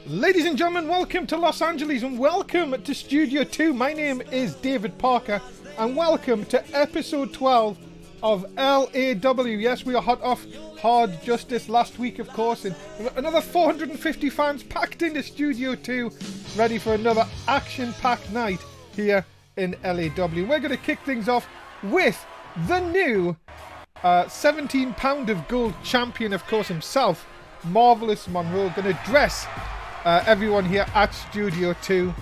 Ladies and gentlemen, welcome to Los Angeles and welcome to Studio 2. My name is David Parker and welcome to episode 12 of L.A.W. Yes, we are hot off Hard Justice last week, of course, and another 450 fans packed into Studio 2, ready for another action-packed night here in L.A.W. We're going to kick things off with the new 17 pound of gold champion, of course, himself, Marvelous Monroe, going to dress everyone here at Studio 2.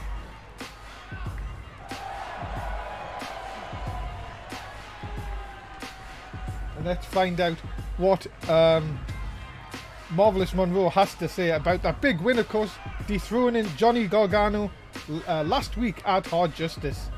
And let's find out what Marvelous Monroe has to say about that big win, of course, dethroning Johnny Gargano last week at Hard Justice.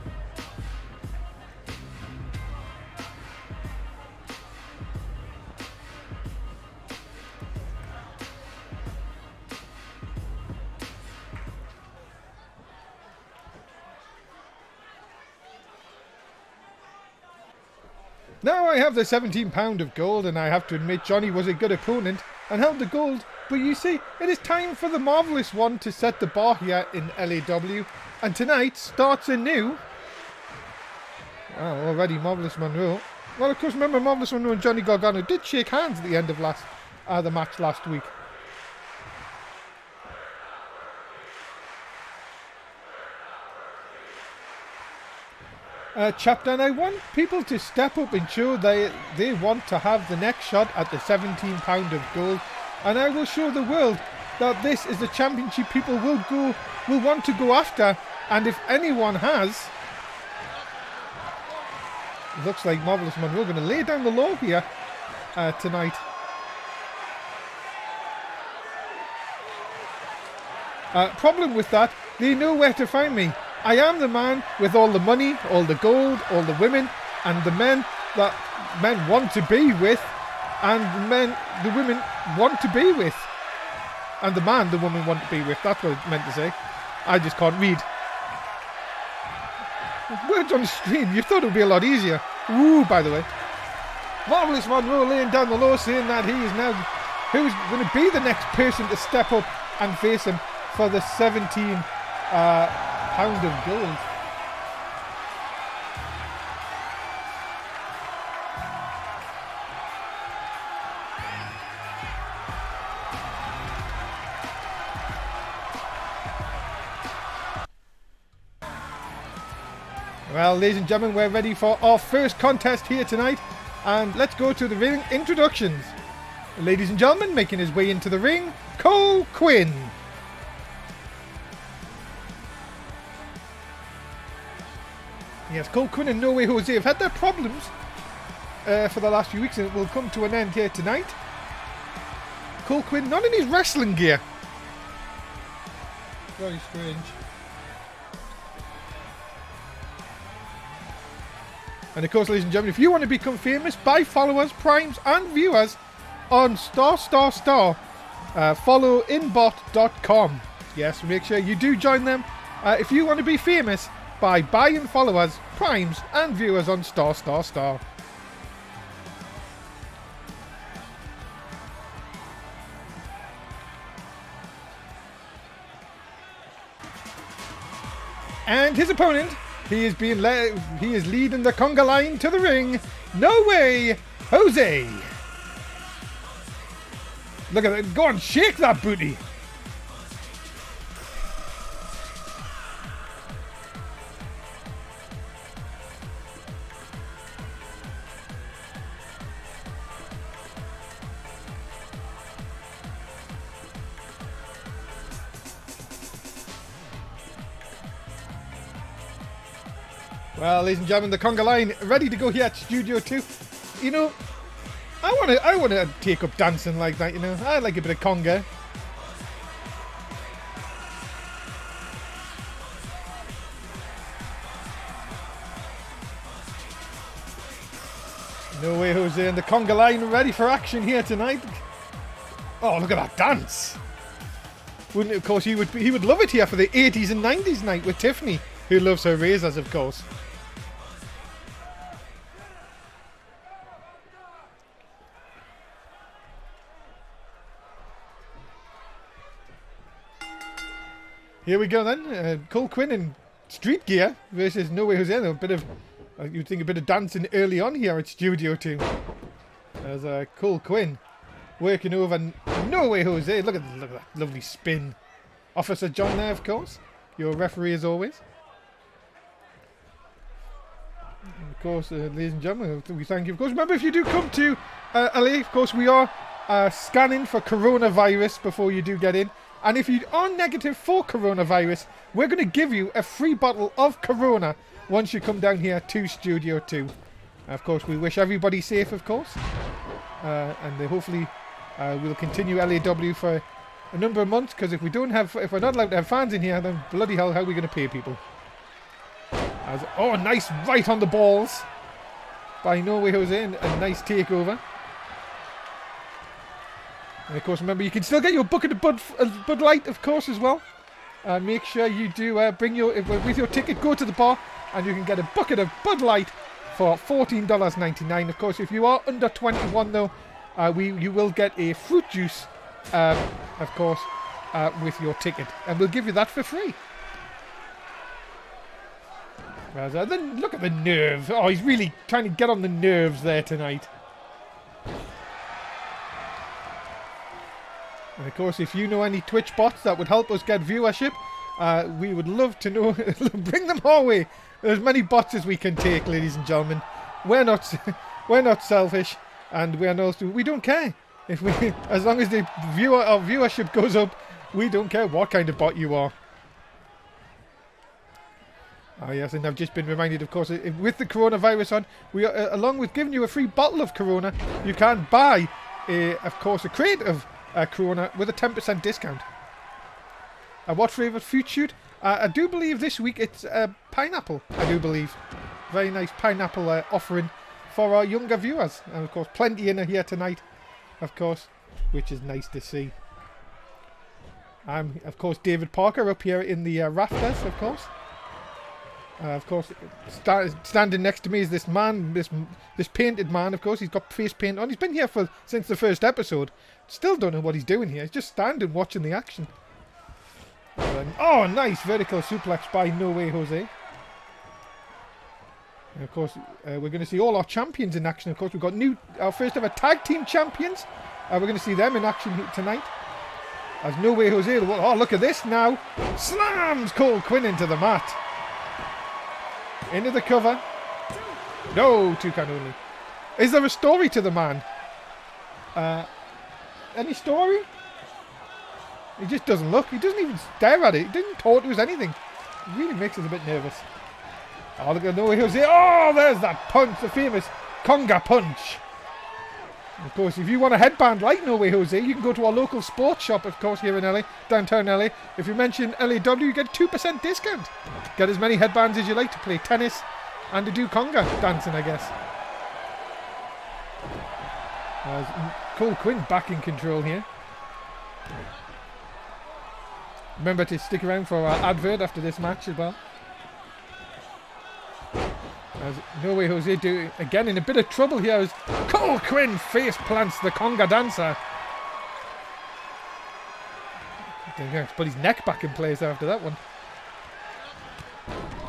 Now I have the 17 pound of gold, and I have to admit Johnny was a good opponent and held the gold, but you see, it is time for the Marvelous One to set the bar here in L.A.W. And tonight starts anew. Already Marvelous Monroe. Well, of course, remember Marvelous Monroe and Johnny Gargano did shake hands at the end of the match last week. Chapter, and I want people to step up and show they want to have the next shot at the 17 pound of gold, and I will show the world that this is the championship people will want to go after. And if anyone has, looks like Marvelous Monroe going to lay down the law here tonight. Problem with that, they know where to find me. I am the man with all the money, all the gold, all the women, and the men that men want to be with, and the women want to be with, and the man the woman want to be with. That's what I meant to say. I just can't read. Words on the screen. You thought it would be a lot easier. Woo, by the way. Marvelous Monroe laying down the law, saying that he is now who's going to be the next person to step up and face him for the 17 pound of gold. Well, ladies and gentlemen, we're ready for our first contest here tonight, and let's go to the ring introductions. Ladies and gentlemen, making his way into the ring, Cole Quinn. Yes, Cole Quinn and No Way Jose have had their problems for the last few weeks, and it will come to an end here tonight. Cole Quinn not in his wrestling gear. Very strange. And of course, ladies and gentlemen, if you want to become famous, buy followers, primes and viewers on followinbot.com. Yes, make sure you do join them if you want to be famous by buying followers, primes and viewers on And his opponent, he is leading the conga line to the ring. No Way Jose. Look at that. Go on, shake that booty. Well, ladies and gentlemen, the conga line ready to go here at Studio 2. You know, I want to take up dancing like that, you know. I like a bit of conga. No Way Jose and the conga line ready for action here tonight. Oh, look at that dance. Wouldn't it, of course, he would love it here for the 80s and 90s night with Tiffany, who loves her razors, of course. Here we go then. Cole Quinn in street gear versus No Way Jose. A bit of, you'd think a bit of dancing early on here at Studio 2. There's Cole Quinn working over No Way Jose. Look at that lovely spin. Officer John there, of course. Your referee as always. And of course, ladies and gentlemen, we thank you. Of course, remember if you do come to LA, of course, we are scanning for coronavirus before you do get in. And if you are negative for coronavirus, we're going to give you a free bottle of Corona once you come down here to Studio 2. Of course, we wish everybody safe, of course. And hopefully we'll continue L.A.W for a number of months, because if we're not allowed to have fans in here, then bloody hell, how are we going to pay people? Oh, nice right on the balls by No Way Jose, and a nice takeover. And of course, remember, you can still get your bucket of Bud Light, of course, as well. Make sure you do bring with your ticket, go to the bar, and you can get a bucket of Bud Light for $14.99. Of course, if you are under 21, though, you will get a fruit juice, of course, with your ticket, and we'll give you that for free. Then look at the nerve. Oh, he's really trying to get on the nerves there tonight. And of course, if you know any Twitch bots that would help us get viewership, we would love to know. Bring them our way. As many bots as we can take, ladies and gentlemen. We're not selfish, and we don't care if as long as the our viewership goes up. We don't care what kind of bot you are. Oh yes, and I've just been reminded, of course, with the coronavirus on, we are, along with giving you a free bottle of Corona, you can buy, of course, a crate of Corona with a 10% discount. What flavour fruit shoot? I do believe this week it's pineapple, I do believe. Very nice pineapple offering for our younger viewers. And of course, plenty in here tonight, of course, which is nice to see. I'm, of course, David Parker up here in the rafters, of course. Of course, standing next to me is this man, this painted man, of course. He's got face paint on. He's been here since the first episode. Still don't know what he's doing here. He's just standing watching the action. Oh, nice vertical suplex by No Way Jose. And of course, we're going to see all our champions in action. Of course, we've got our first ever tag team champions. We're going to see them in action tonight. As No Way Jose, oh, look at this now. Slams Cole Quinn into the mat. Into the cover. No, 2 count only. Is there a story to the man? Any story? He just doesn't look. He doesn't even stare at it. He didn't talk to us anything. It really makes us a bit nervous. Oh, look at No Way Jose. Oh, there's that punch. The famous conga punch. Of course, if you want a headband like No Way Jose, you can go to our local sports shop, of course, here in LA, downtown LA. If you mention L.A.W, you get a 2% discount. Get as many headbands as you like to play tennis and to do conga dancing, I guess. Cole Quinn back in control here. Remember to stick around for our advert after this match as well. As No Way Jose do again in a bit of trouble here as Cole Quinn face plants the conga dancer. Let's put his neck back in place after that one.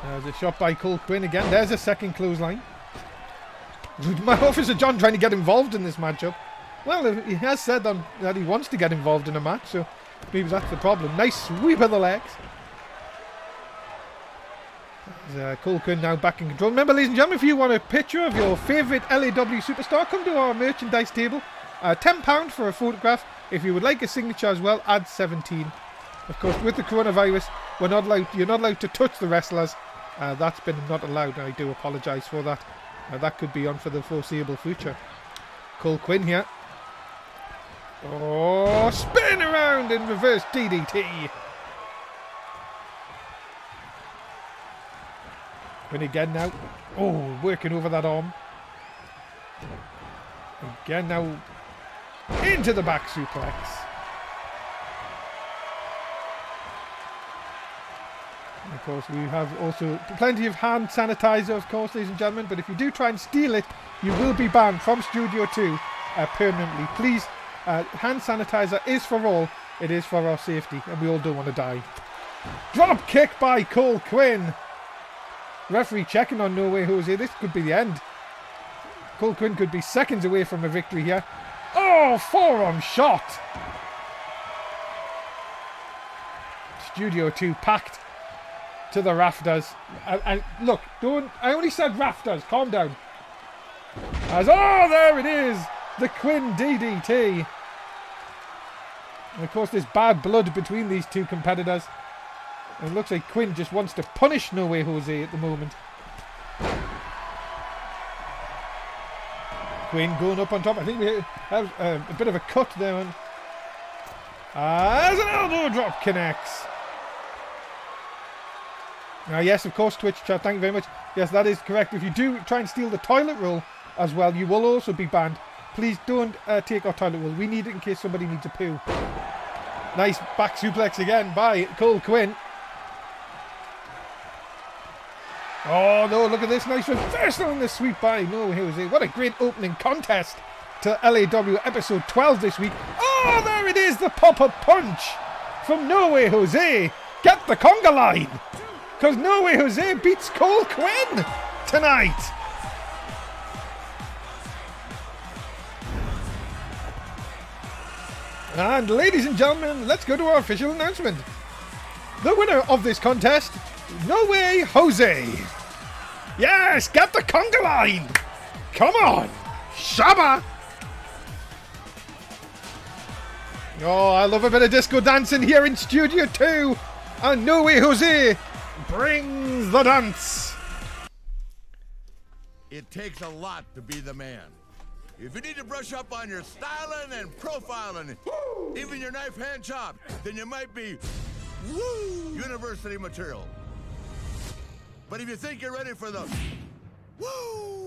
There's a shot by Cole Quinn again. There's a second clothesline. My Officer John trying to get involved in this matchup. Well, he has said that he wants to get involved in a match, so maybe that's the problem. Nice sweep of the legs. Cole Quinn now back in control. Remember, ladies and gentlemen, if you want a picture of your favourite L.A.W superstar, come to our merchandise table. £10 for a photograph. If you would like a signature as well, add 17. Of course, with the coronavirus, you're not allowed to touch the wrestlers. That's been not allowed, and I do apologise for that. That could be on for the foreseeable future. Cole Quinn here. Oh, spin around in reverse DDT. Quinn again now. Oh, working over that arm. Again now. Into the back suplex. And of course, we have also plenty of hand sanitizer, of course, ladies and gentlemen. But if you do try and steal it, you will be banned from Studio 2 permanently. Please, hand sanitizer is for all. It is for our safety, and we all don't want to die. Drop kick by Cole Quinn. Referee checking on No Way Jose. This could be the end. Cole Quinn could be seconds away from a victory here. Oh, forearm shot. Studio 2 packed to the rafters. Look, I only said rafters. Calm down. There it is. The Quinn DDT. And of course, there's bad blood between these two competitors. And it looks like Quinn just wants to punish No Way Jose at the moment. Quinn going up on top. I think we have a bit of a cut there. As an elbow drop connects. Now, yes, of course, Twitch chat, thank you very much. Yes, that is correct. If you do try and steal the toilet roll as well, you will also be banned. Please don't take our toilet roll. We need it in case somebody needs a poo. Nice back suplex again by Cole Quinn. Oh, no, look at this. Nice reversal in the sweep by No Way Jose. What a great opening contest to L.A.W. episode 12 this week. Oh, there it is. The pop-up punch from No Way Jose. Get the conga line. Because No Way Jose beats Cole Quinn tonight. And ladies and gentlemen, let's go to our official announcement. The winner of this contest, No Way Jose. Yes, get the conga line. Come on, Shabba. Oh, I love a bit of disco dancing here in Studio 2. And No Way Jose brings the dance. It takes a lot to be the man. If you need to brush up on your styling and profiling, even your knife hand chop, then you might be university material. But if you think you're ready for the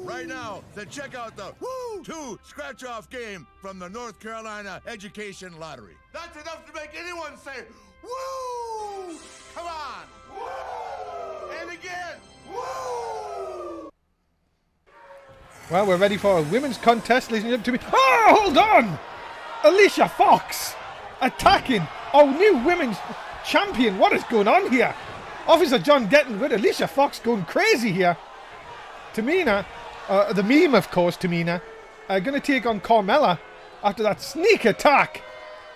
right now, then check out the 2 scratch-off game from the North Carolina Education Lottery. That's enough to make anyone say, woo! Come on! Woo! And again, woo! Well, we're ready for a women's contest, ladies and gentlemen. Oh, hold on! Alicia Fox attacking our new women's champion. What is going on here? Officer John getting with Alicia Fox going crazy here. Tamina, the meme, of course, Tamina, going to take on Carmella after that sneak attack.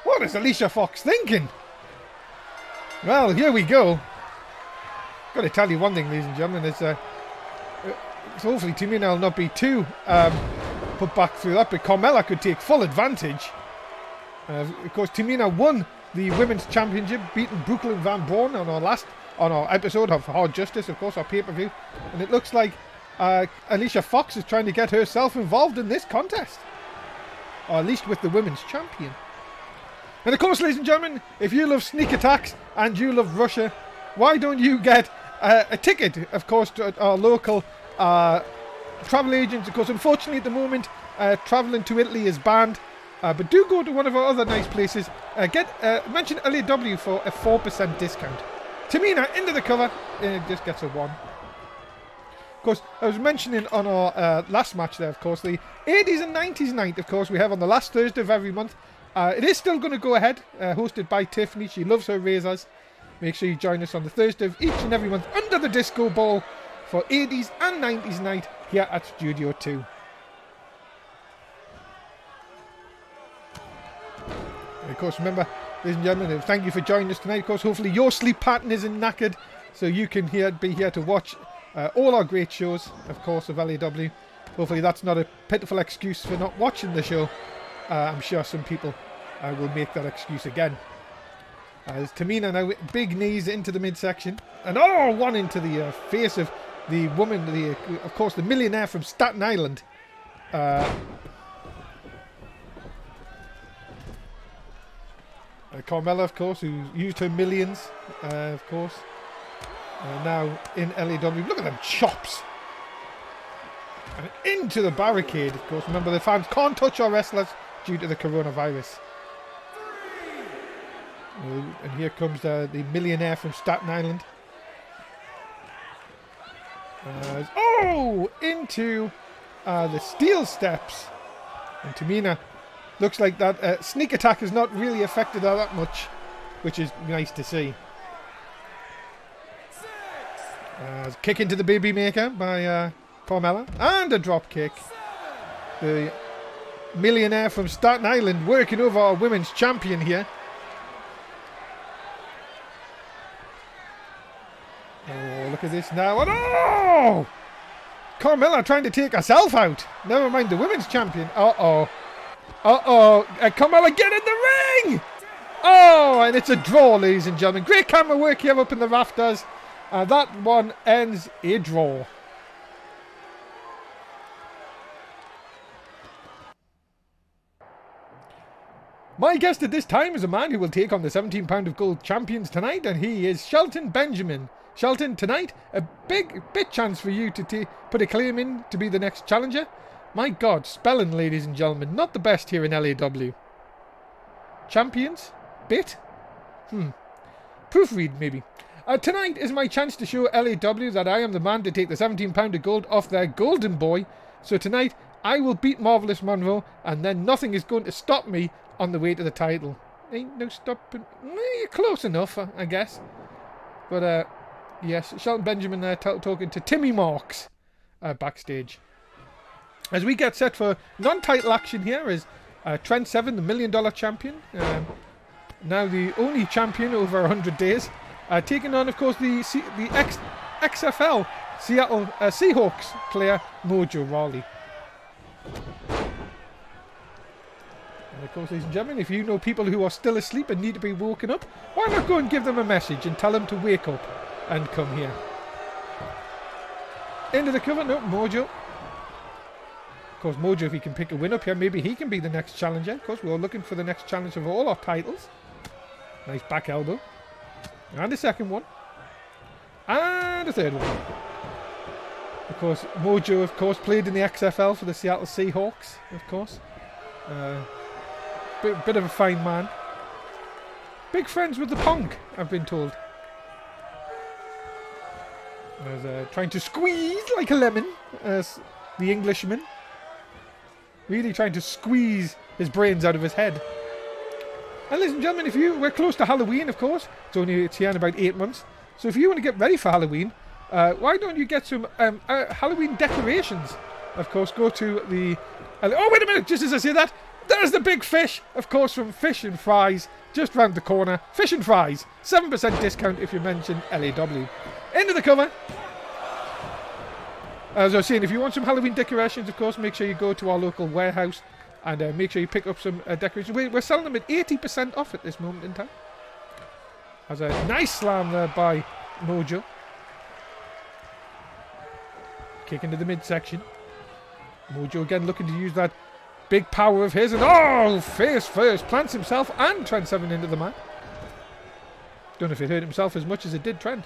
What is Alicia Fox thinking? Well, here we go. Got to tell you one thing, ladies and gentlemen, is so hopefully Tamina will not be too put back through that, but Carmella could take full advantage. Of course, Tamina won the Women's Championship, beating Brooklyn Van Braun on our episode of Hard Justice, of course, our pay-per-view. And it looks like Alicia Fox is trying to get herself involved in this contest. Or at least with the Women's Champion. And of course, ladies and gentlemen, if you love sneak attacks and you love Russia, why don't you get a ticket, of course, to our local travel agents? Of course, unfortunately at the moment, travelling to Italy is banned. But do go to one of our other nice places. Mention L.A.W. for a 4% discount. Tamina into the cover. Just gets a 1. Of course, I was mentioning on our last match there, of course, the 80s and 90s night, of course, we have on the last Thursday of every month. It is still going to go ahead, hosted by Tiffany. She loves her razors. Make sure you join us on the Thursday of each and every month under the disco ball for 80s and 90s night here at Studio 2. And of course, remember, ladies and gentlemen, thank you for joining us tonight. Of course, hopefully your sleep pattern isn't knackered, so you can be here to watch all our great shows, of course, of L.A.W. Hopefully that's not a pitiful excuse for not watching the show. I'm sure some people will make that excuse again. As Tamina now, big knees into the midsection. And one into the face of the woman, of course, the millionaire from Staten Island. Carmella, of course, who used her millions, of course. Now in L.A.W. Look at them chops. And into the barricade, of course. Remember, the fans can't touch our wrestlers due to the coronavirus. And here comes the millionaire from Staten Island. Into the steel steps. And Tamina, looks like that sneak attack has not really affected her that much, which is nice to see. Kick into the baby maker by Carmella. And a drop kick. The millionaire from Staten Island working over our women's champion here. Oh, look at this now. Oh! Carmella trying to take herself out. Never mind the women's champion. Uh-oh. Uh-oh. Carmella, get in the ring! Oh, and it's a draw, ladies and gentlemen. Great camera work here up in the rafters. And that one ends a draw. My guest at this time is a man who will take on the 17 pound of gold champions tonight, and he is Shelton Benjamin. Shelton, tonight, a big chance for you to put a claim in to be the next challenger. My God, spelling, ladies and gentlemen, not the best here in L.A.W. Champions? Bit? Proofread, maybe. Tonight is my chance to show L.A.W. that I am the man to take the 17 pound of gold off their golden boy. So tonight, I will beat Marvelous Monroe, and then nothing is going to stop me on the way to the title. Ain't no stopping. You're close enough, I guess. But, yes, Shelton Benjamin there talking to Timmy Marks backstage. As we get set for non-title action here is Trent Seven, the $1 million champion. Now the only champion over 100 days. Taking on, of course, the XFL Seattle Seahawks player Mojo Rawley. And of course, ladies and gentlemen, if you know people who are still asleep and need to be woken up, why not go and give them a message and tell them to wake up and come here. Into the cover, no, Mojo. Of course, Mojo, if he can pick a win up here, maybe he can be the next challenger. Of course, we're looking for the next challenge of all our titles. Nice back elbow. And a second one. And a third one. Of course, Mojo, of course, played in the XFL for the Seattle Seahawks, of course. Bit of a fine man. Big friends with the Punk, I've been told. Trying to squeeze like a lemon, as the Englishman. Really trying to squeeze his brains out of his head. And ladies and gentlemen, we're close to Halloween, of course. It's here in about 8 months. So if you want to get ready for Halloween, why don't you get some Halloween decorations? Of course, go to the... Oh, wait a minute, just as I say that, there's the big fish, of course, from Fish and Fries, just round the corner. Fish and Fries, 7% discount if you mention L.A.W. Into the cover. As I was saying, if you want some Halloween decorations, of course, make sure you go to our local warehouse and make sure you pick up some decorations. We're selling them at 80% off at this moment in time. As a nice slam there by Mojo. Kick into the midsection. Mojo again looking to use that big power of his. And face first. Plants himself and Trent Seven into the mat. Don't know if it hurt himself as much as it did Trent.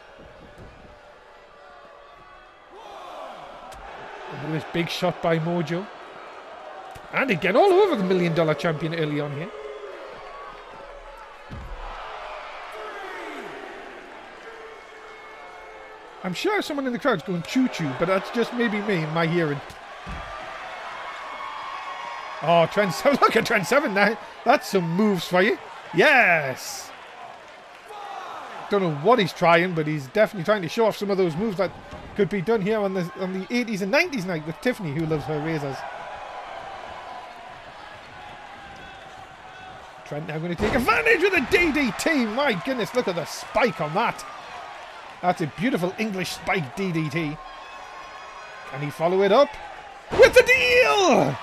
Look at this big shot by Mojo. And again, all over the $1 million champion early on here. I'm sure someone in the crowd's going choo-choo, but that's just maybe me in my hearing. Oh, Trent Seven. Look at Trent Seven now. That's some moves for you. Yes. Don't know what he's trying, but he's definitely trying to show off some of those moves that could be done here on the 80s and 90s night with Tiffany, who loves her razors. Trent now going to take advantage with a DDT. My goodness, look at the spike on that. That's a beautiful English spike DDT. Can he follow it up with the deal?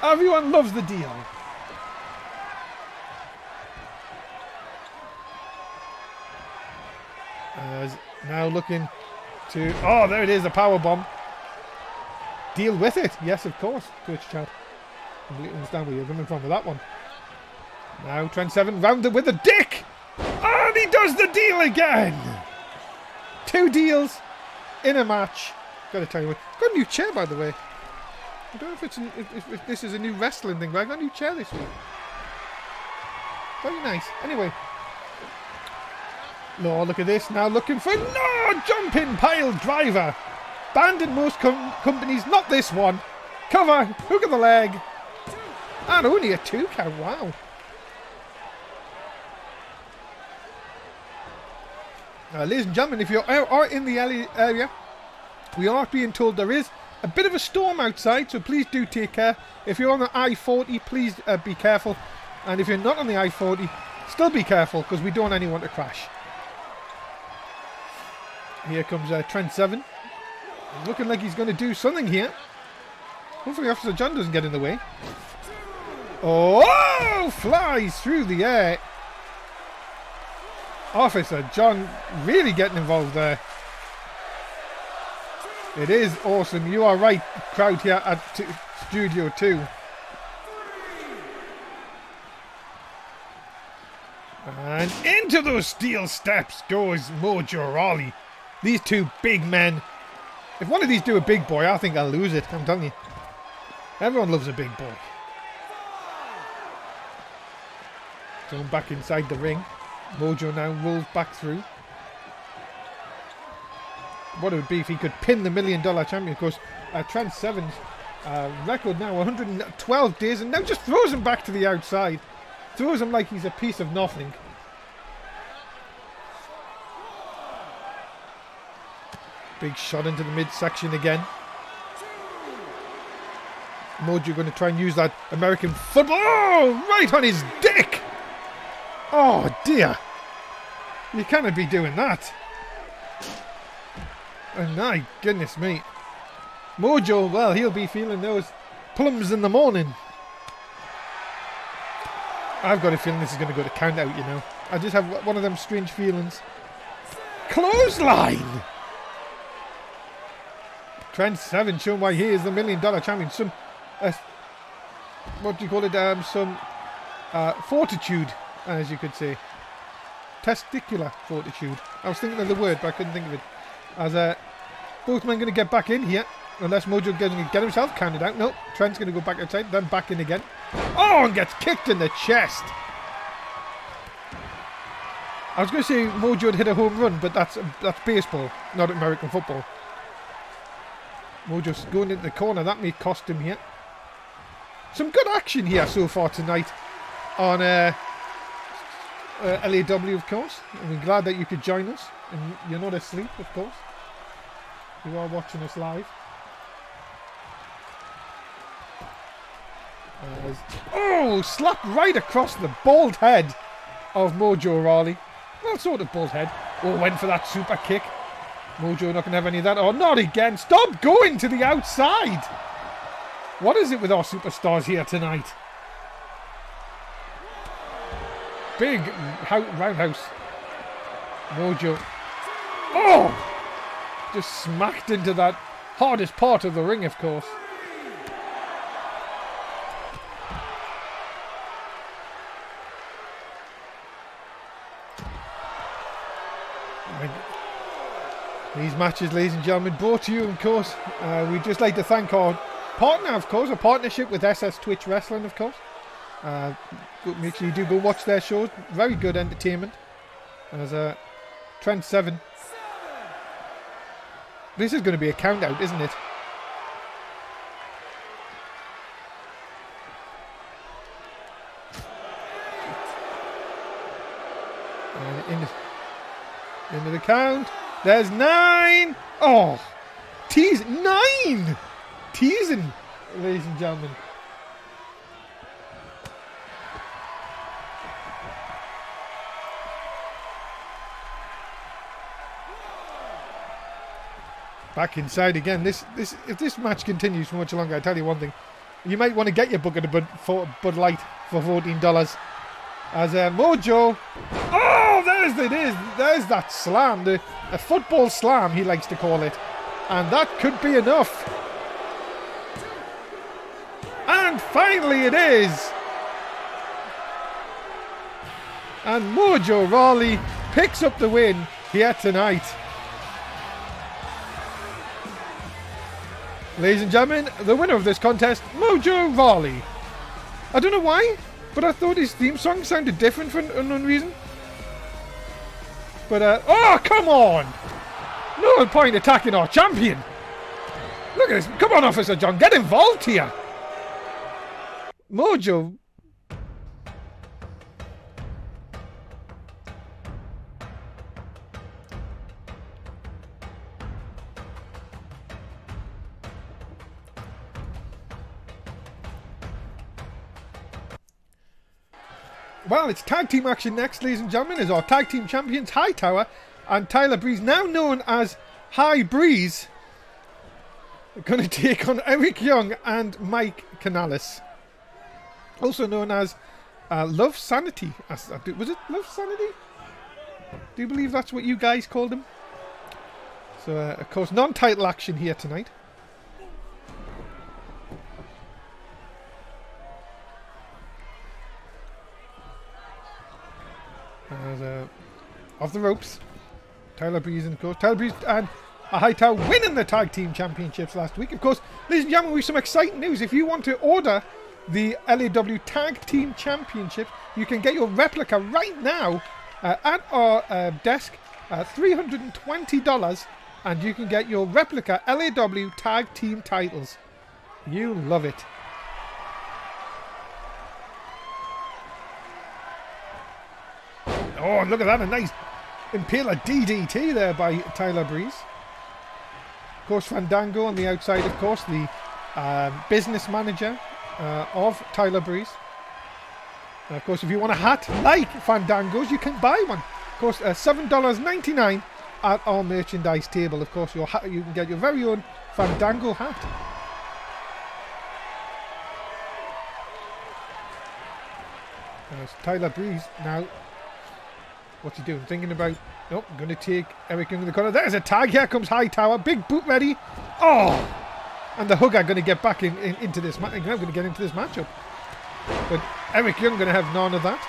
Everyone loves the deal. Now looking to... Oh, there it is, the power bomb. Deal with it. Yes, of course. Twitch chat. Completely understand where you're coming from with that one. Now Trent Seven rounded with a dick. And he does the deal again. 2 deals in a match. Gotta tell you what. Got a new chair, by the way. I don't know if this is a new wrestling thing, but I got a new chair this week. Very nice. Anyway. No, look at this. Now looking for... No! Jumping pile driver. Banned in most companies. Not this one. Cover. Hook of the leg. And only a 2 count. Wow. Ladies and gentlemen, if you are in the LA area, we are being told there is a bit of a storm outside, so please do take care. If you're on the I-40, please be careful. And if you're not on the I-40, still be careful, because we don't want anyone to crash. Here comes Trent Seven. Looking like he's going to do something here. Hopefully Officer John doesn't get in the way. Oh! Flies through the air. Officer John really getting involved there. It is awesome. You are right, crowd here at Studio 2. And into those steel steps goes Mojo Rawley. These two big men. If one of these do a big boy, I think I'll lose it. I'm telling you. Everyone loves a big boy. Going back inside the ring. Mojo now rolls back through. What it would be if he could pin the $1 Million champion. Of course, Trent Seven's record now 112 days, and now just throws him back to the outside. Throws him like he's a piece of nothing. Big shot into the midsection again. Mojo going to try and use that American football. Oh, right on his dick. Oh dear. You cannot be doing that. And my goodness me. Mojo, well, he'll be feeling those plums in the morning. I've got a feeling this is going to go to count out, you know. I just have one of them strange feelings. Clothesline! Trent Seven showing why he is the $1 Million champion. Some, what do you call it? Some fortitude, as you could say. Testicular fortitude. I was thinking of the word, but I couldn't think of it. As both men going to get back in here. Unless Mojo going to get himself counted out. No, Trent's going to go back outside, then back in again. Oh, and gets kicked in the chest. I was going to say Mojo had hit a home run, but that's baseball, not American football. Mojo's going into the corner. That may cost him here. Some good action here so far tonight on L.A.W, of course. And we're glad that you could join us. And you're not asleep, of course. You are watching us live. Oh, slap right across the bald head of Mojo Rawley. Well, sort of bald head. Oh, went for that super kick. Mojo not going to have any of that. Oh, not again. Stop going to the outside. What is it with our superstars here tonight? Big roundhouse. Mojo. Oh! Just smacked into that hardest part of the ring, of course. These matches, ladies and gentlemen, brought to you, of course. We'd just like to thank our partner, of course, a partnership with SS Twitch Wrestling, of course. Make sure you do go watch their shows. Very good entertainment. As Trent Seven. This is going to be a count out, isn't it? Into the count. There's 9. Oh, tease 9. Teasing, ladies and gentlemen. Back inside again. If this match continues for much longer, I tell you one thing, you might want to get your bucket of Bud Light for $14. As Mojo, oh, there's that slam, a football slam he likes to call it, and that could be enough. And finally it is. And Mojo Rawley picks up the win here tonight. Ladies and gentlemen, the winner of this contest, Mojo Rawley. I don't know why, but I thought his theme song sounded different for unknown reason. But, oh, come on! No point attacking our champion! Look at this. Come on, Officer John, get involved here! Mojo. Well, it's tag team action next, ladies and gentlemen, as our tag team champions Hightower and Tyler Breeze, now known as High Breeze, are going to take on Eric Young and Mike Canales, also known as Love Sanity. Was it Love Sanity? Do you believe that's what you guys called him? So, of course, non-title action here tonight. Off the ropes, Tyler Breeze and, of course, Tyler Breeze and Hightower winning the tag team championships last week. Of course, ladies and gentlemen, we have some exciting news. If you want to order the L.A.W tag team championships, you can get your replica right now at our desk at $320, and you can get your replica L.A.W tag team titles. You love it. Oh, look at that, a nice Impaler DDT there by Tyler Breeze. Of course, Fandango on the outside, of course, the business manager of Tyler Breeze. And of course, if you want a hat like Fandango's, you can buy one. Of course, $7.99 at our merchandise table. Of course, you can get your very own Fandango hat. There's Tyler Breeze now. What's he doing? Thinking about, nope, I'm going to take Eric Young in the corner. There's a tag. Here comes Hightower. Big boot ready. Oh! And the Hugger going to get back into this match. I'm going to get into this matchup. But Eric Young going to have none of that.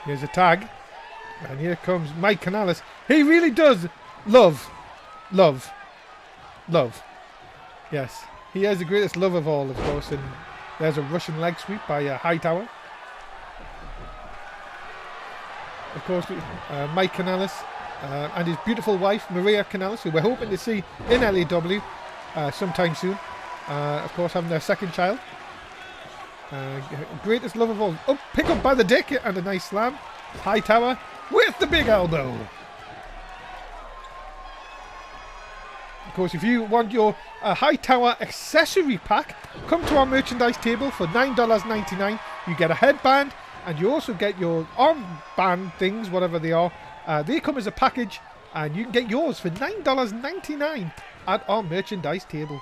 Here's a tag. And here comes Mike Canales. He really does love. Yes. He has the greatest love of all, of course. And there's a Russian leg sweep by Hightower. Of course, Mike Canales and his beautiful wife, Maria Canales, who we're hoping to see in L.A.W sometime soon. Of course, having their second child. Greatest love of all. Oh, pick up by the dick and a nice slam. Hightower with the big elbow. Of course, if you want your Hightower accessory pack, come to our merchandise table for $9.99. You get a headband, and you also get your armband things, whatever they are. They come as a package, and you can get yours for $9.99 at our merchandise table.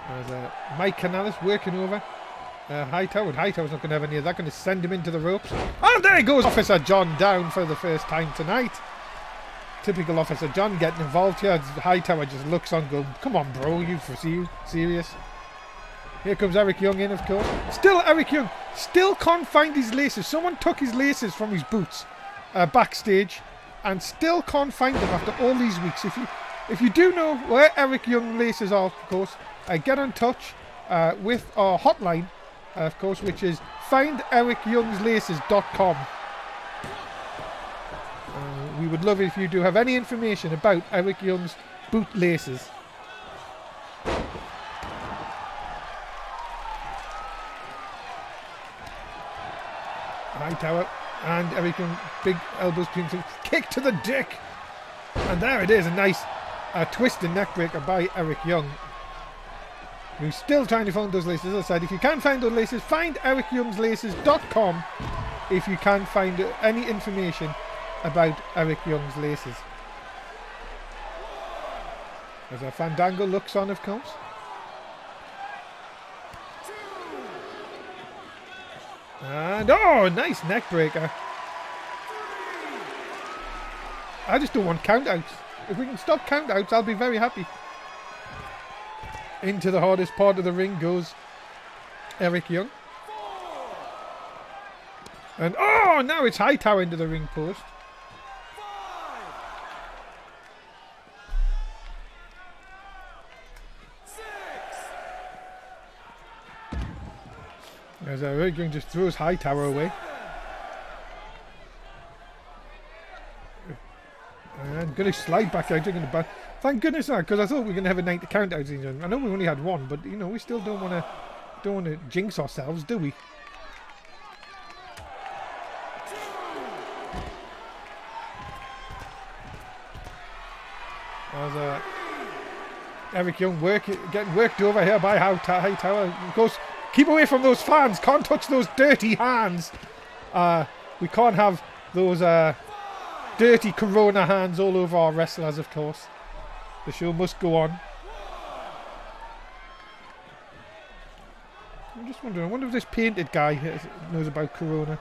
There's Mike Canales working over Hightower. Hightower's not going to have any of that. Going to send him into the ropes. And there goes Officer John down for the first time tonight. Typical Officer John getting involved here. Hightower just looks on, going, "Come on, bro, you serious?" Here comes Eric Young in, of course. Still Eric Young. Still can't find his laces. Someone took his laces from his boots backstage, and still can't find them after all these weeks. If you do know where Eric Young laces are, of course, get in touch with our hotline, of course, which is findericyoungslaces.com. We would love it if you do have any information about Eric Young's boot laces. Hightower and Eric Young, big elbows between them, kick to the dick. And there it is, a nice twisted neck breaker by Eric Young, who's still trying to find those laces. As I said, if you can't find those laces, find ericyoungslaces.com if you can't find any information about Eric Young's laces. As a Fandango looks on, of course. And oh, nice neck breaker. I just don't want countouts. If we can stop countouts, I'll be very happy. Into the hardest part of the ring goes Eric Young. And oh, now it's Hightower into the ring post. As Eric Young just throws Hightower away. And going to slide back out, taking the back. Thank goodness that, because I thought we were going to have a night to count out. I know we only had one, but you know, we still don't want to jinx ourselves, do we? Eric Young getting worked over here by Hightower. Of course, keep away from those fans. Can't touch those dirty hands. We can't have those dirty Corona hands all over our wrestlers, of course. The show must go on. I'm just wondering, I wonder if this painted guy knows about Corona.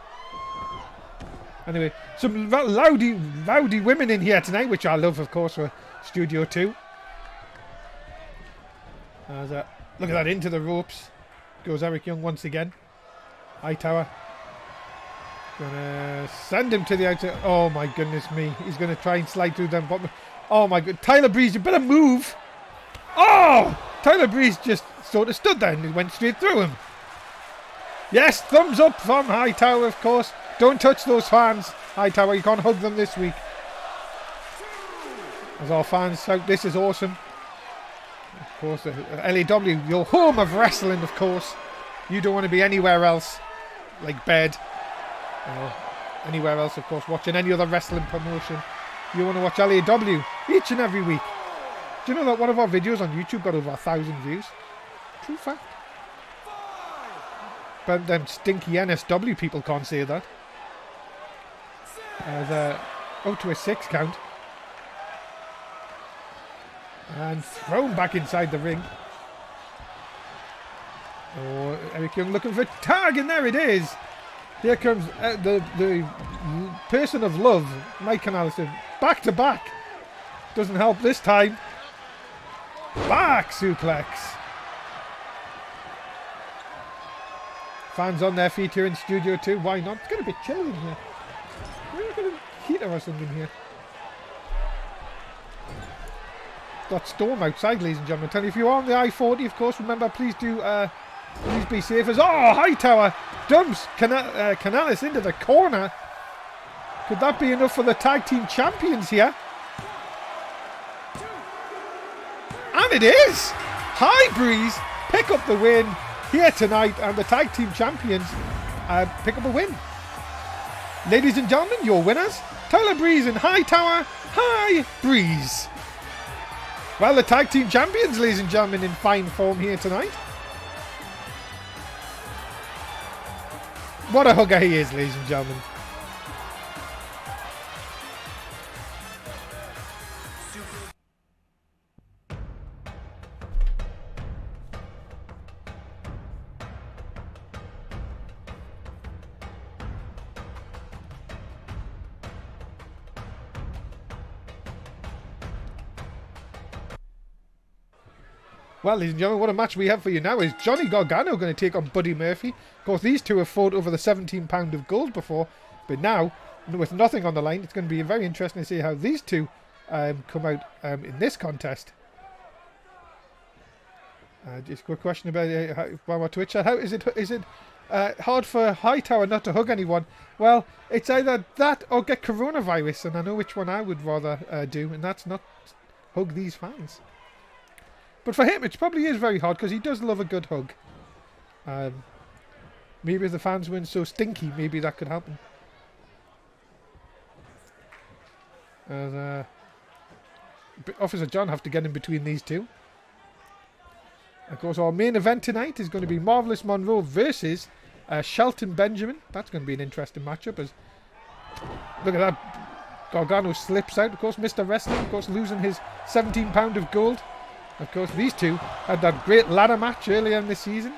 Anyway, some rowdy women in here tonight, which I love, of course, for Studio 2. Look at that, into the ropes. Goes Eric Young once again. Hightower. Gonna send him to the outside. Oh my goodness me. He's gonna try and slide through them. Oh my god. Tyler Breeze, you better move. Oh! Tyler Breeze just sort of stood there and he went straight through him. Yes, thumbs up from Hightower, of course. Don't touch those fans, Hightower. You can't hug them this week. As our fans shout, this is awesome. Of course, L.A.W, your home of wrestling, of course. You don't want to be anywhere else, like bed. Or anywhere else, of course, watching any other wrestling promotion. You want to watch L.A.W each and every week. Do you know that one of our videos on YouTube got over 1,000 views? True fact. But them stinky NSW people can't say that. Out to a 6 count. And thrown back inside the ring. Oh, Eric Young looking for a tag, and there it is. Here comes the person of love, Mike Canalison, back to back. Doesn't help this time. Back suplex. Fans on their feet here in Studio 2. Why not? It's getting a bit chilly in here. We're going to heater or something here. Got storm outside, ladies and gentlemen. Tell you, if you're on the I-40, of course, remember, please be safe. As Hightower dumps Canales into the corner. Could that be enough for the tag team champions here? And it is! High Breeze pick up the win here tonight, and the tag team champions pick up a win. Ladies and gentlemen, your winners, Tyler Breeze and Hightower. High Breeze. Well, the tag team champions, ladies and gentlemen, in fine form here tonight. What a hugger he is, ladies and gentlemen. Well, ladies and gentlemen, what a match we have for you now is Johnny Gargano going to take on Buddy Murphy. Of course, these two have fought over the 17 pound of gold before, but now, with nothing on the line, it's going to be very interesting to see how these two come out in this contest. Just a quick question about one more Twitch chat. How is it hard for Hightower not to hug anyone? Well, it's either that or get coronavirus, and I know which one I would rather do, and that's not hug these fans. But for him, it probably is very hard because he does love a good hug. Maybe if the fans weren't so stinky, maybe that could happen. Officer John have to get in between these two. Of course, our main event tonight is going to be Marvelous Monroe versus Shelton Benjamin. That's going to be an interesting matchup. As look at that, Gargano slips out. Of course, Mr. Wrestling, of course, losing his 17 pound of gold. Of course, these two had that great ladder match earlier in the season.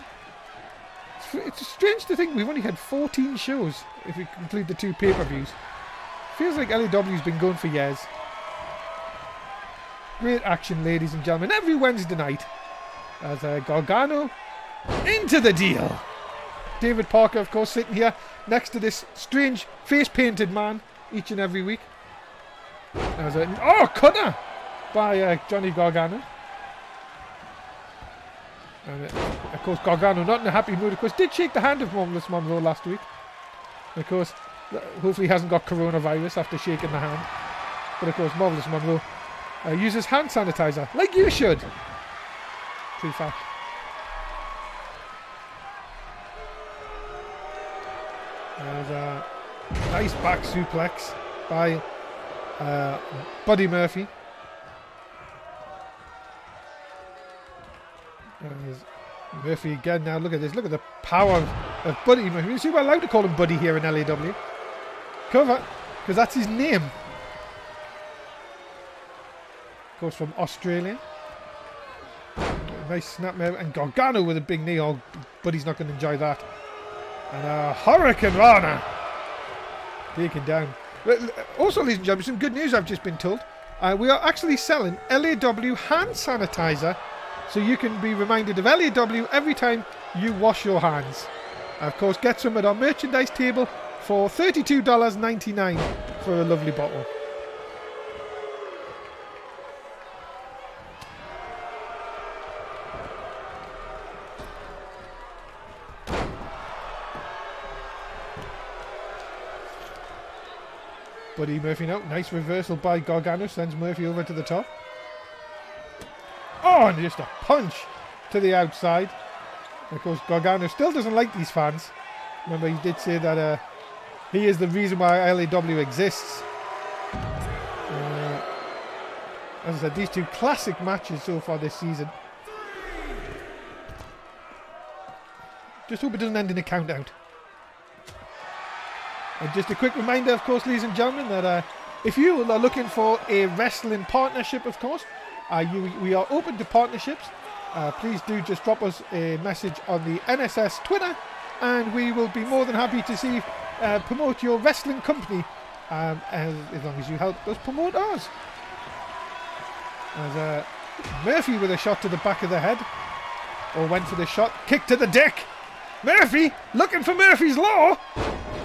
It's strange to think we've only had 14 shows if we include the two pay-per-views. Feels like L.A.W's been going for years. Great action, ladies and gentlemen, every Wednesday night. As Gargano into the deal. David Parker, of course, sitting here next to this strange face-painted man each and every week. As cutter by Johnny Gargano. And of course, Gargano not in a happy mood. Of course, did shake the hand of Marvelous Monroe last week. And of course, hopefully he hasn't got coronavirus after shaking the hand. But of course, Marvelous Monroe uses hand sanitizer, like you should. True fact. There's a nice back suplex by Buddy Murphy. There's Murphy again now. Look at this. Look at the power of Buddy Murphy. You see, we're allowed to call him Buddy here in L.A.W. Cover, because that's his name. Of course, from Australia. Nice snap there. And Gargano with a big knee. Oh, Buddy's not going to enjoy that. And a Hurricane Rana. Taken down. Also, ladies and gentlemen, some good news I've just been told. We are actually selling L.A.W. hand sanitizer, so you can be reminded of L.A.W. every time you wash your hands. Of course, get some at our merchandise table for $32.99 for a lovely bottle. Buddy Murphy now. Nice reversal by Gargano. Sends Murphy over to the top. Oh, and just a punch to the outside. Of course, Gargano still doesn't like these fans. Remember, he did say that he is the reason why L.A.W. exists. As I said, these two classic matches so far this season. Just hope it doesn't end in a count out. And just a quick reminder, of course, ladies and gentlemen, that if you are looking for a wrestling partnership, of course, we are open to partnerships. Please do just drop us a message on the NSS Twitter, and we will be more than happy to see promote your wrestling company, as long as you help us promote ours. As Murphy with a shot to the back of the head, or went for the shot, kick to the dick. Murphy looking for Murphy's Law.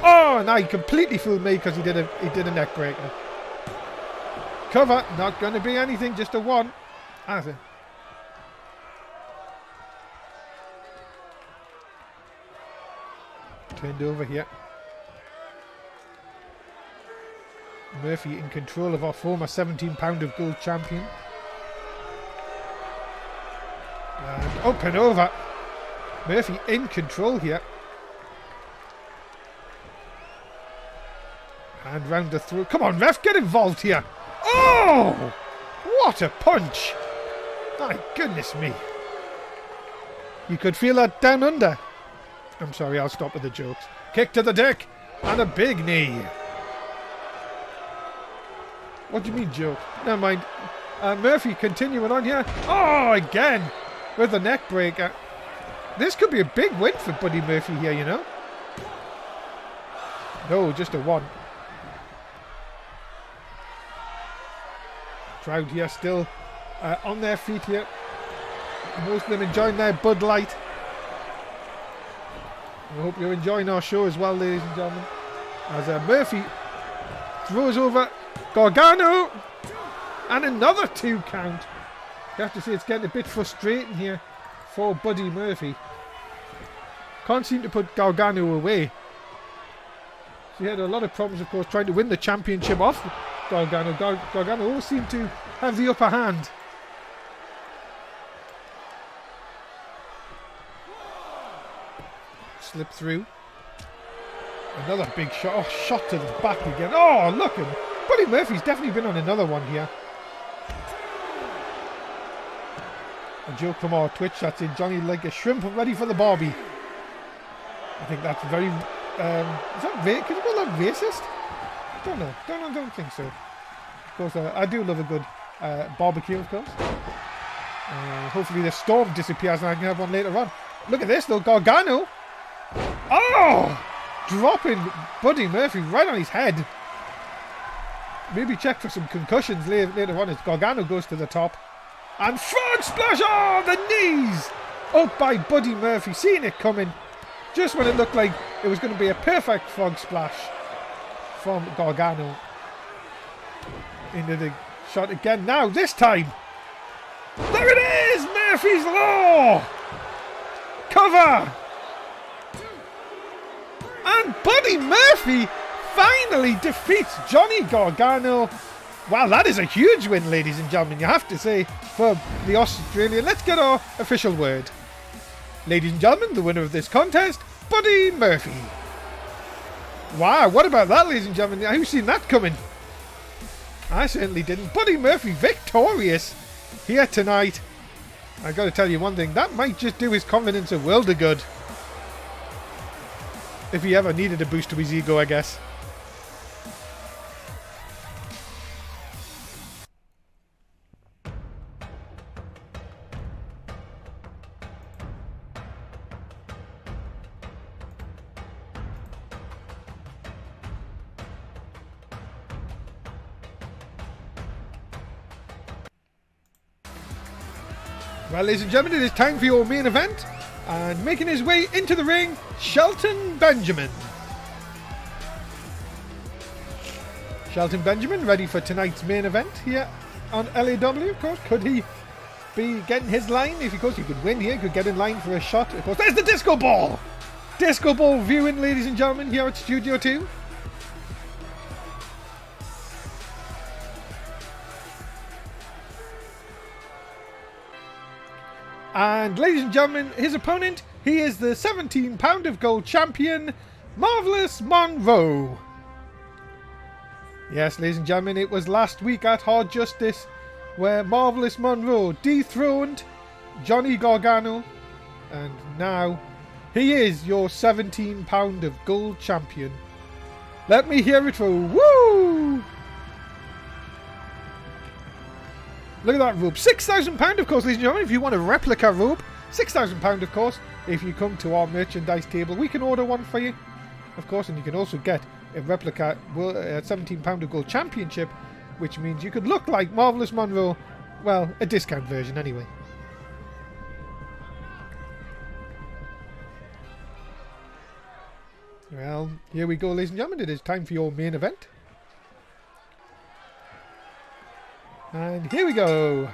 Oh, and he completely fooled me because he did a neck breaker. Cover, not going to be anything, just a one. Turned over here. Murphy in control of our former 17 of gold champion. And up and over. Murphy in control here. And round the throat. Come on, ref, get involved here. Oh! What a punch. My goodness me. You could feel that down under. I'm sorry, I'll stop with the jokes. Kick to the dick. And a big knee. What do you mean, joke? Never mind. Murphy continuing on here. Oh, again. With the neck breaker. This could be a big win for Buddy Murphy here, you know. No, just a one. Crowd here still on their feet here. Most of them enjoying their Bud Light. I hope you're enjoying our show as well, ladies and gentlemen. As Murphy throws over Gargano. And another 2 count. You have to say it's getting a bit frustrating here for Buddy Murphy. Can't seem to put Gargano away. So he had a lot of problems, of course, trying to win the championship off Gargano. Gargano always seemed to have the upper hand. Slip through. Another big shot. Oh, shot to the back again. Oh, look him. Buddy Murphy's definitely been on another one here. A joke from our Twitch that's in Johnny like a shrimp ready for the Barbie. I think that's very... is that can you call that racist? Don't know. Don't think so. Of course, I do love a good barbecue, of course. Hopefully the storm disappears and I can have one later on. Look at this though, Gargano. Oh! Dropping Buddy Murphy right on his head. Maybe check for some concussions later on as Gargano goes to the top. And frog splash! Oh, the knees! Up by Buddy Murphy, seeing it coming. Just when it looked like it was going to be a perfect frog splash from Gargano. Into the shot again now, this time. There it is! Murphy's Law! Cover! And Buddy Murphy finally defeats Johnny Gargano. Wow, that is a huge win, ladies and gentlemen, you have to say, for the Australian. Let's get our official word. Ladies and gentlemen, the winner of this contest, Buddy Murphy. Wow, what about that, ladies and gentlemen? Who's seen that coming? I certainly didn't. Buddy Murphy victorious here tonight. I got to tell you one thing. That might just do his confidence a world of good. If he ever needed a boost to his ego, I guess. Well, ladies and gentlemen, it is time for your main event. And making his way into the ring, Shelton Benjamin. Shelton Benjamin ready for tonight's main event here on L.A.W. Of course, could he be getting his line? If he could win here, could get in line for a shot. Of course, there's the disco ball! Disco ball viewing, ladies and gentlemen, here at Studio 2. And ladies and gentlemen, his opponent, he is the 17 pound of gold champion, Marvelous Monroe. Yes, ladies and gentlemen, it was last week at Hard Justice where Marvelous Monroe dethroned Johnny Gargano. And now he is your 17 pound of gold champion. Let me hear it for woo! Look at that robe. £6,000, of course, ladies and gentlemen. If you want a replica robe, £6,000, of course. If you come to our merchandise table, we can order one for you, of course. And you can also get a replica 17 pound of gold championship, which means you could look like Marvelous Monroe. Well, a discount version anyway. Well, here we go, ladies and gentlemen. It is time for your main event. And here we go.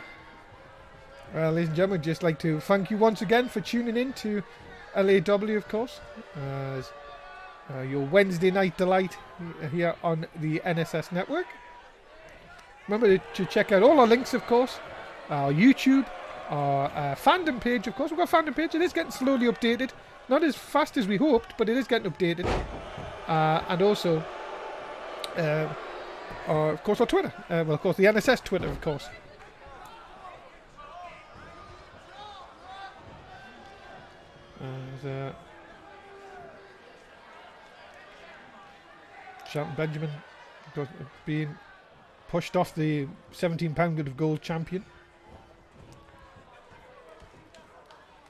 Well, ladies and gentlemen, I'd just like to thank you once again for tuning in to L.A.W, of course, as your Wednesday night delight here on the NSS network. Remember to check out all our links, of course, our YouTube, our fandom page, of course. We've got a fandom page. It is getting slowly updated. Not as fast as we hoped, but it is getting updated. And also... of course, our Twitter. Well, of course, the NSS Twitter, of course. Shelton Benjamin being pushed off the 17 pound of gold champion.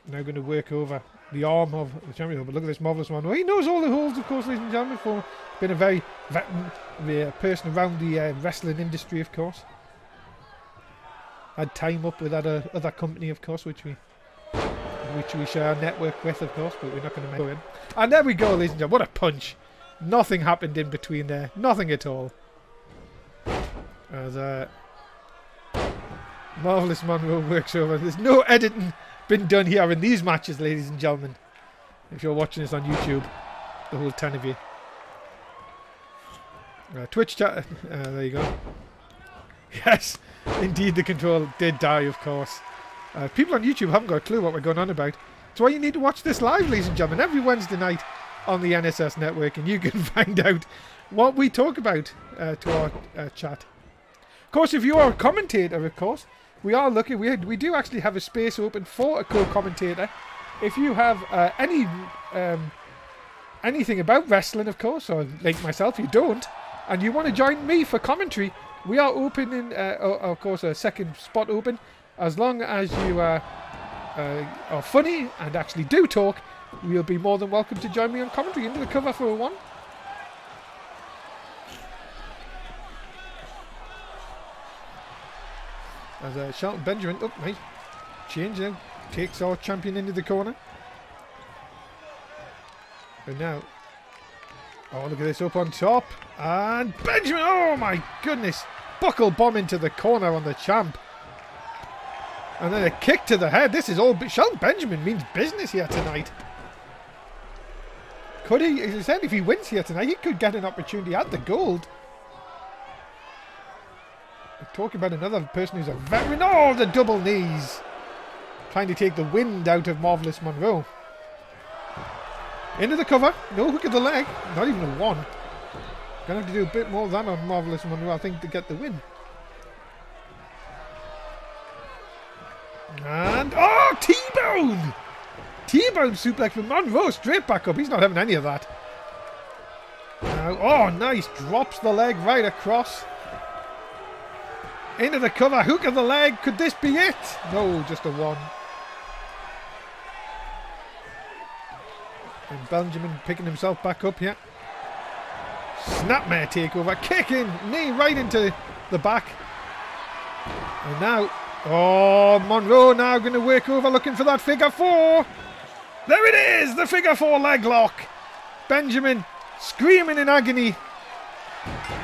Now going to work over the arm of the champion. But look at this Marvelous Monroe. He knows all the holds, of course, ladies and gentlemen. For been a very veteran person around the wrestling industry, of course. Had time up with that other company, of course, which we share our network with, of course, but we're not going to go in. And there we go, ladies and gentlemen. What a punch! Nothing happened in between there. Nothing at all. As Marvelous Monroe works over. There's no editing been done here in these matches, ladies and gentlemen. If you're watching this on YouTube, the whole 10 of you. Twitch chat. There you go. Yes, indeed, the control did die, of course. People on YouTube haven't got a clue what we're going on about. That's why you need to watch this live, ladies and gentlemen, every Wednesday night on the NSS network, and you can find out what we talk about to our chat. Of course, if you are a commentator, of course, we are lucky. We do actually have a space open for a co-commentator. If you have anything about wrestling, of course, or like myself, you don't, and you want to join me for commentary, we are opening, of course, a second spot open. As long as you are funny and actually do talk, you'll be more than welcome to join me on commentary into the cover for a one. As Shelton Benjamin, nice change now, takes our champion into the corner. And now, oh, look at this up on top. And Benjamin, oh my goodness, buckle bomb into the corner on the champ. And then a kick to the head. This is all... Shelton Benjamin means business here tonight. Could he... As I said, if he wins here tonight, he could get an opportunity at the gold. We're talking about another person who's a veteran. Oh, the double knees. Trying to take the wind out of Marvelous Monroe. Into the cover. No hook of the leg. Not even a one. Gonna have to do a bit more than on Marvelous Monroe, I think, to get the win. And, oh, T-bone! T-bone suplex from Monroe, straight back up. He's not having any of that. Now, oh, nice. Drops the leg right across. Into the cover, hook of the leg. Could this be it? No, just a one. And Benjamin picking himself back up here. Snapmare takeover. Kicking. Knee right into the back. And now, oh, Monroe now going to work over looking for that figure four. There it is. The figure four leg lock. Benjamin screaming in agony.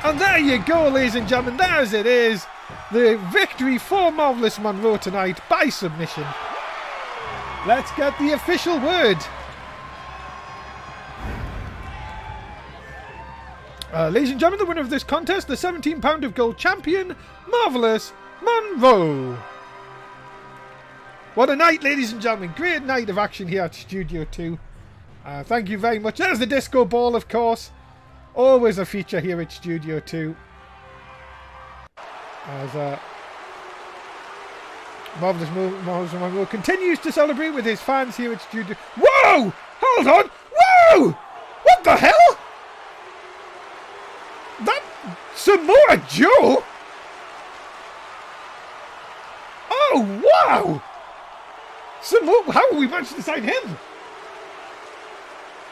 And there you go, ladies and gentlemen. There as it is. The victory for Marvelous Monroe tonight by submission. Let's get the official word. Ladies and gentlemen, the winner of this contest, the 17 pound of gold champion, Marvelous Monroe. What a night, ladies and gentlemen. Great night of action here at Studio 2. Thank you very much. There's the disco ball, of course. Always a feature here at Studio 2. As Marvelous Monroe continues to celebrate with his fans here at Studio. Whoa! Hold on! Whoa! What the hell? That Samoa Joe? Oh, wow! How have we managed to sign him?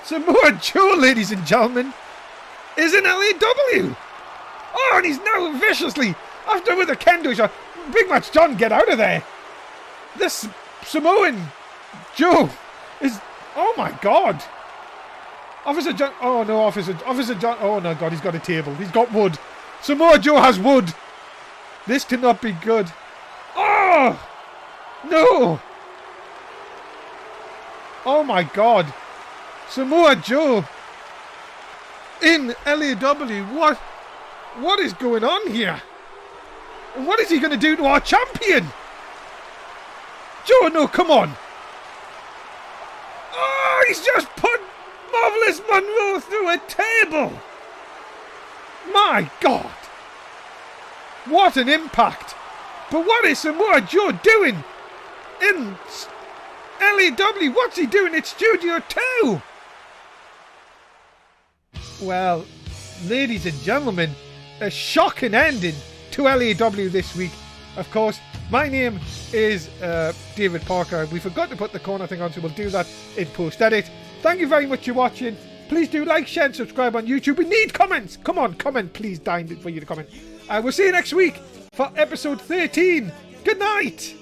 Samoa Joe, ladies and gentlemen, is in L.A.W. Oh, and he's now viciously, after with a kendo shot. Big Match John, get out of there. This Samoan Joe is, oh my God. Officer John, oh no, Officer John, oh no God, he's got a table. He's got wood. Samoa Joe has wood. This cannot be good. Oh, no. Oh my God. Samoa Joe in L.A.W. What is going on here? And what is he going to do to our champion? Joe, no, come on. Oh, he's just put Marvelous Monroe through a table. My God. What an impact. But what is Samoa Joe doing in L.A.W.? What's he doing at Studio 2? Well, ladies and gentlemen, a shocking ending to L.A.W. this week. Of course, my name is David Parker. We forgot to put the corner thing on, so we'll do that in post-edit. Thank you very much for watching. Please do like, share and subscribe on YouTube. We need comments. Come on, comment. Please, dying for you to comment. We'll see you next week for episode 13. Good night.